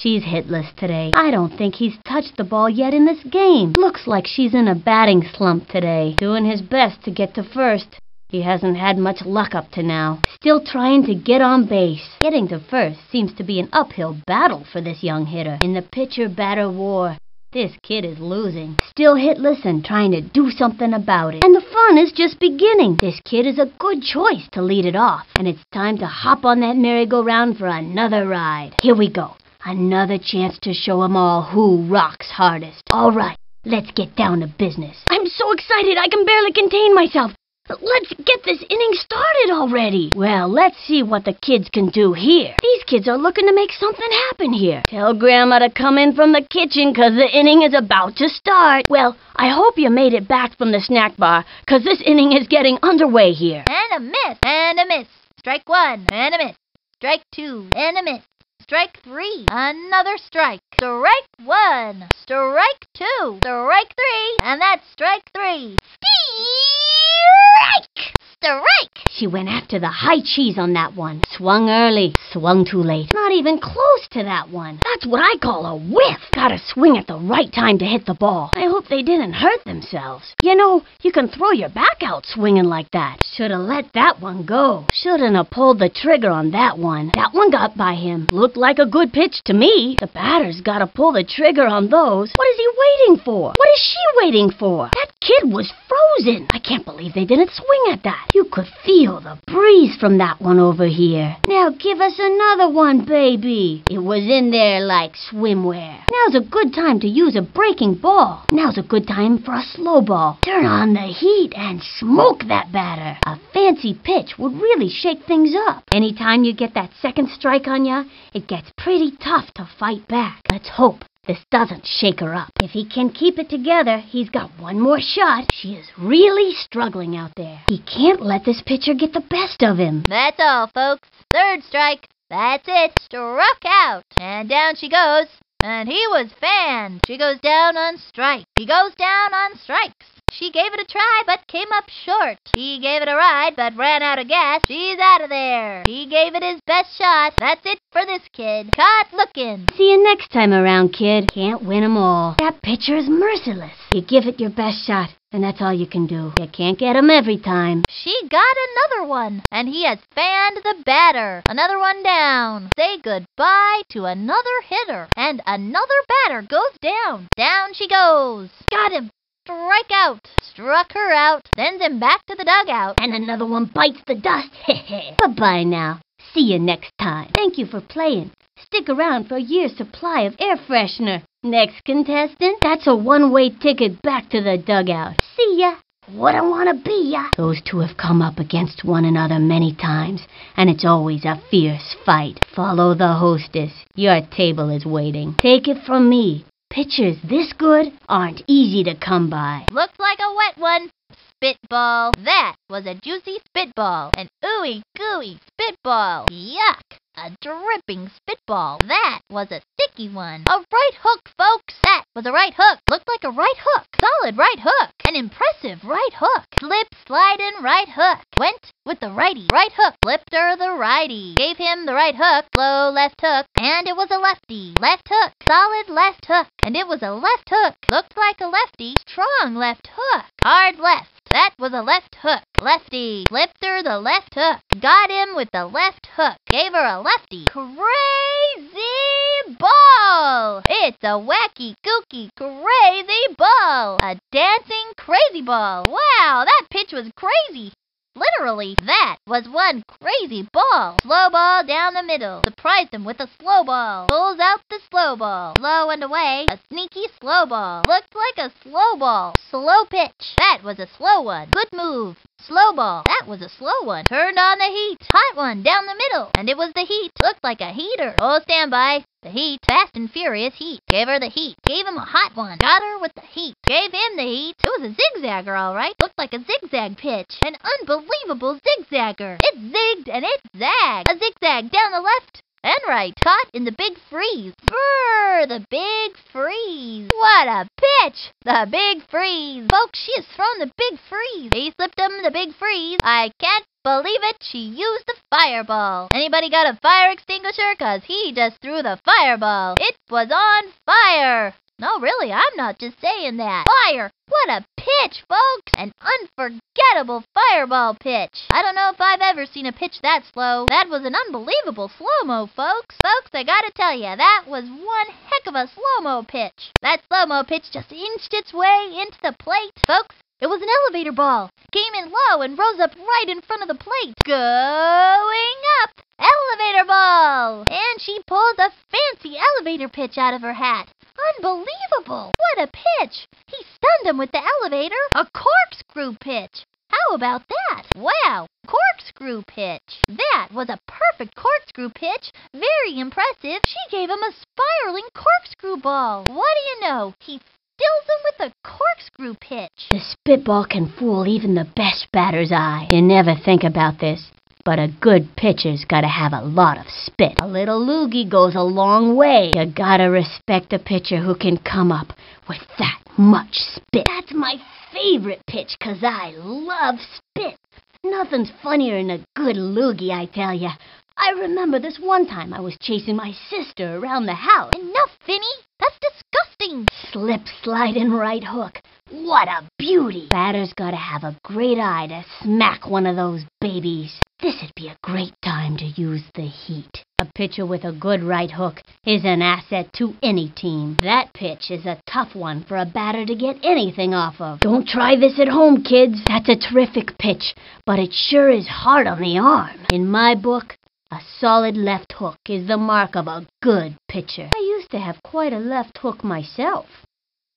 she's hitless today. I don't think he's touched the ball yet in this game. Looks like she's in a batting slump today. Doing his best to get to first. He hasn't had much luck up to now. Still trying to get on base. Getting to first seems to be an uphill battle for this young hitter. In the pitcher-batter war, this kid is losing. Still hitless and trying to do something about it. And the fun is just beginning. This kid is a good choice to lead it off. And it's time to hop on that merry-go-round for another ride. Here we go. Another chance to show 'em all who rocks hardest. All right, let's get down to business. I'm so excited I can barely contain myself. Let's get this inning started already. Well, let's see what the kids can do here. These kids are looking to make something happen here. Tell Grandma to come in from the kitchen, 'cause the inning is about to start. Well, I hope you made it back from the snack bar, 'cause this inning is getting underway here. And a miss, and a miss. Strike one, and a miss. Strike two, and a miss. Strike three, another strike. Strike one, strike two, strike three, and that's strike three. Strike! Strike! She went after the high cheese on that one. Swung early, swung too late. Not even close to that one. That's what I call a whiff. Gotta swing at the right time to hit the ball. I hope they didn't hurt themselves. You know, you can throw your back out swinging like that. Should've let that one go. Shouldn't have pulled the trigger on that one. That one got by him. Looked like a good pitch to me. The batter's gotta pull the trigger on those. What is he waiting for? What is she waiting for? That kid was frozen. I can't believe they didn't swing at that. You could feel the breeze from that one over here. Now give us another one, baby. It was in there like swimwear. Now's a good time to use a breaking ball. Now's a good time for a slow ball. Turn on the heat and smoke that batter. A fancy pitch would really shake things up. Anytime you get that second strike on ya, it gets pretty tough to fight back. Let's hope this doesn't shake her up. If he can keep it together, he's got one more shot. She is really struggling out there. He can't let this pitcher get the best of him. That's all, folks. Third strike. That's it. Struck out. And down she goes. And he was fanned. She goes down on strike. He goes down on strikes. She gave it a try, but came up short. He gave it a ride, but ran out of gas. She's out of there. He gave it his best shot. That's it for this kid. Caught looking. See you next time around, kid. Can't win 'em all. That pitcher is merciless. You give it your best shot, and that's all you can do. You can't get 'em every time. She got another one, and he has fanned the batter. Another one down. Say goodbye to another hitter, and another batter goes down. Down she goes. Got him. Strike out. Struck her out. Sends him back to the dugout. And another one bites the dust. Bye-bye now. See you next time. Thank you for playing. Stick around for a year's supply of air freshener. Next contestant, that's a one-way ticket back to the dugout. See ya. What I wanna be ya. Those two have come up against one another many times, and it's always a fierce fight. Follow the hostess. Your table is waiting. Take it from me. Pitchers this good aren't easy to come by. Looks like a wet one. Spitball. That was a juicy spitball. An ooey gooey spitball. Yuck. A dripping spitball. That was a sticky one. A right hook, folks. That was a right hook. Looked like a right hook. Solid right hook. An impressive right hook. Slip, sliding right hook. Went with the righty. Right hook. Flipped her the righty. Gave him the right hook. Slow left hook. And it was a lefty. Left hook. Solid left hook. And it was a left hook. Looked like a lefty. Strong left hook. Hard left. That was a left hook. Lefty. Flipped her the left hook. Got him with the left hook. Gave her a lefty. Crazy ball! It's a wacky, kooky, crazy ball! A dancing crazy ball! Wow, that pitch was crazy! Literally, that was one crazy ball. Slow ball down the middle. Surprised him with a slow ball. Pulls out the slow ball. Slow and away. A sneaky slow ball. Looked like a slow ball. Slow pitch. That was a slow one. Good move. Slow ball. That was a slow one. Turned on the heat. Hot one down the middle. And it was the heat. Looked like a heater. Oh, stand by. The heat. Fast and furious heat. Gave her the heat. Gave him a hot one. Got her with the heat. Gave him the heat. It was a zigzagger, all right. Looked like a zigzag pitch. An unbelievable zigzagger. It zigged and it zagged. A zigzag down the left and right. Caught in the big freeze. Brrr, the big freeze. What a pitch. The big freeze. Folks, she has thrown the big freeze. He slipped him the big freeze. I can't believe it, she used the fireball. Anybody got a fire extinguisher? 'Cause he just threw the fireball. It was on fire. No, really, I'm not just saying that. Fire! What a pitch, folks! An unforgettable fireball pitch. I don't know if I've ever seen a pitch that slow. That was an unbelievable slow-mo, folks. Folks, I gotta tell you, that was one heck of a slow-mo pitch. That slow-mo pitch just inched its way into the plate. Folks, it was an elevator ball. Came in low and rose up right in front of the plate. Going up! Elevator ball! And she pulls a fancy elevator pitch out of her hat. Unbelievable! What a pitch! He stunned him with the elevator. A corkscrew pitch. How about that? Wow! Corkscrew pitch. That was a perfect corkscrew pitch. Very impressive. She gave him a spiraling corkscrew ball. What do you know? He stills him with a corkscrew pitch. The spitball can fool even the best batter's eye. You never think about this, but a good pitcher's gotta have a lot of spit. A little loogie goes a long way. You gotta respect a pitcher who can come up with that much spit. That's my favorite pitch, 'cause I love spit. Nothing's funnier than a good loogie, I tell ya. I remember this one time I was chasing my sister around the house. Enough, Finny! That's disgusting! Slip, slide, and right hook. What a beauty! Batter's gotta have a great eye to smack one of those babies. This'd be a great time to use the heat. A pitcher with a good right hook is an asset to any team. That pitch is a tough one for a batter to get anything off of. Don't try this at home, kids. That's a terrific pitch, but it sure is hard on the arm. In my book, a solid left hook is the mark of a good pitcher. I used to have quite a left hook myself.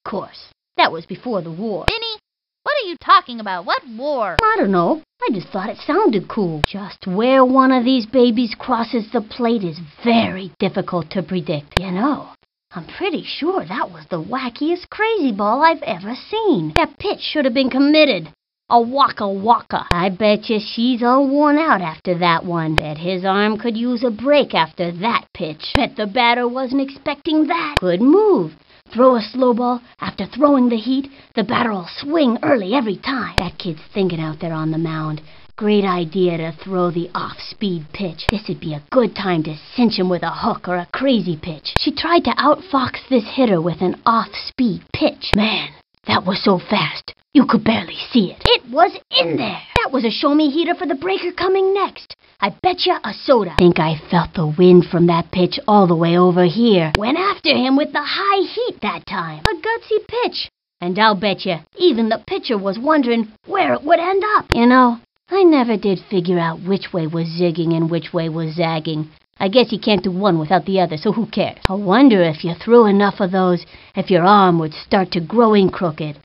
Of course, that was before the war. Finny, what are you talking about? What war? I don't know. I just thought it sounded cool. Just where one of these babies crosses the plate is very difficult to predict. You know, I'm pretty sure that was the wackiest crazy ball I've ever seen. That pitch should have been committed. A waka waka. I bet you she's all worn out after that one. Bet his arm could use a break after that pitch. Bet the batter wasn't expecting that. Good move. Throw a slow ball. After throwing the heat, the batter'll swing early every time. That kid's thinking out there on the mound. Great idea to throw the off-speed pitch. This'd be a good time to cinch him with a hook or a crazy pitch. She tried to outfox this hitter with an off-speed pitch. Man, that was so fast, you could barely see it. It was in there. That was a show-me heater for the breaker coming next. I betcha a soda. Think I felt the wind from that pitch all the way over here. Went after him with the high heat that time. A gutsy pitch. And I'll betcha even the pitcher was wondering where it would end up. You know, I never did figure out which way was zigging and which way was zagging. I guess you can't do one without the other, so who cares? I wonder if you threw enough of those, if your arm would start to grow in crooked.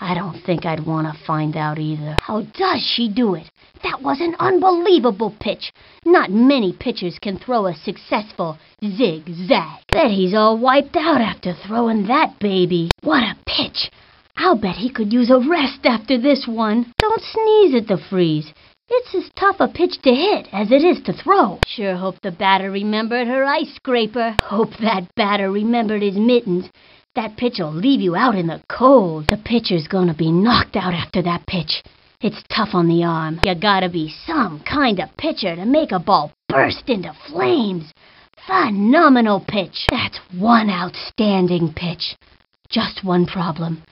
I don't think I'd want to find out either. How does she do it? That was an unbelievable pitch. Not many pitchers can throw a successful zig-zag. Bet he's all wiped out after throwing that baby. What a pitch. I'll bet he could use a rest after this one. Don't sneeze at the freeze. It's as tough a pitch to hit as it is to throw. Sure hope the batter remembered her ice scraper. Hope that batter remembered his mittens. That pitch'll leave you out in the cold. The pitcher's gonna be knocked out after that pitch. It's tough on the arm. You gotta be some kind of pitcher to make a ball burst into flames. Phenomenal pitch. That's one outstanding pitch. Just one problem.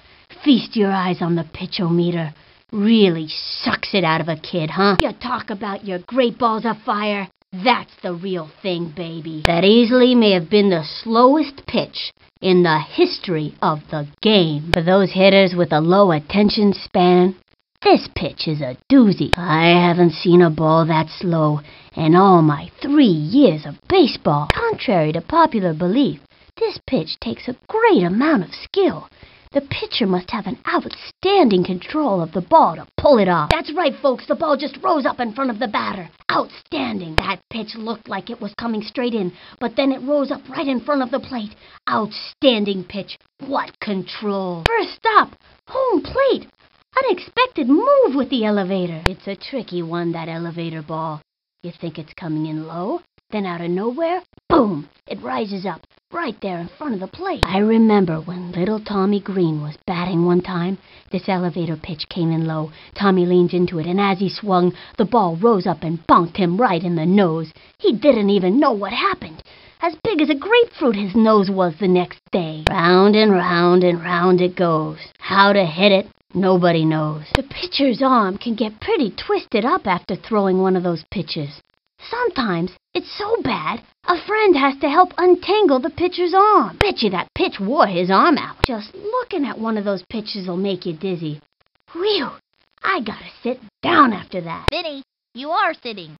Feast your eyes on the pitchometer. Really sucks it out of a kid, huh? You talk about your great balls of fire. That's the real thing, baby. That easily may have been the slowest pitch in the history of the game. For those hitters with a low attention span, this pitch is a doozy. I haven't seen a ball that slow in all my 3 years of baseball. Contrary to popular belief, this pitch takes a great amount of skill. The pitcher must have an outstanding control of the ball to pull it off. That's right, folks. The ball just rose up in front of the batter. Outstanding. That pitch looked like it was coming straight in, but then it rose up right in front of the plate. Outstanding pitch. What control. First stop. Home plate. Unexpected move with the elevator. It's a tricky one, that elevator ball. You think it's coming in low, then out of nowhere, boom, it rises up, right there in front of the plate. I remember when little Tommy Green was batting one time. This elevator pitch came in low. Tommy leans into it, and as he swung, the ball rose up and bonked him right in the nose. He didn't even know what happened. As big as a grapefruit his nose was the next day. Round and round and round it goes. How to hit it, nobody knows. The pitcher's arm can get pretty twisted up after throwing one of those pitches. Sometimes it's so bad, a friend has to help untangle the pitcher's arm. Bet you that pitch wore his arm out. Just looking at one of those pitches will make you dizzy. Whew, I gotta sit down after that. Vinny, you are sitting.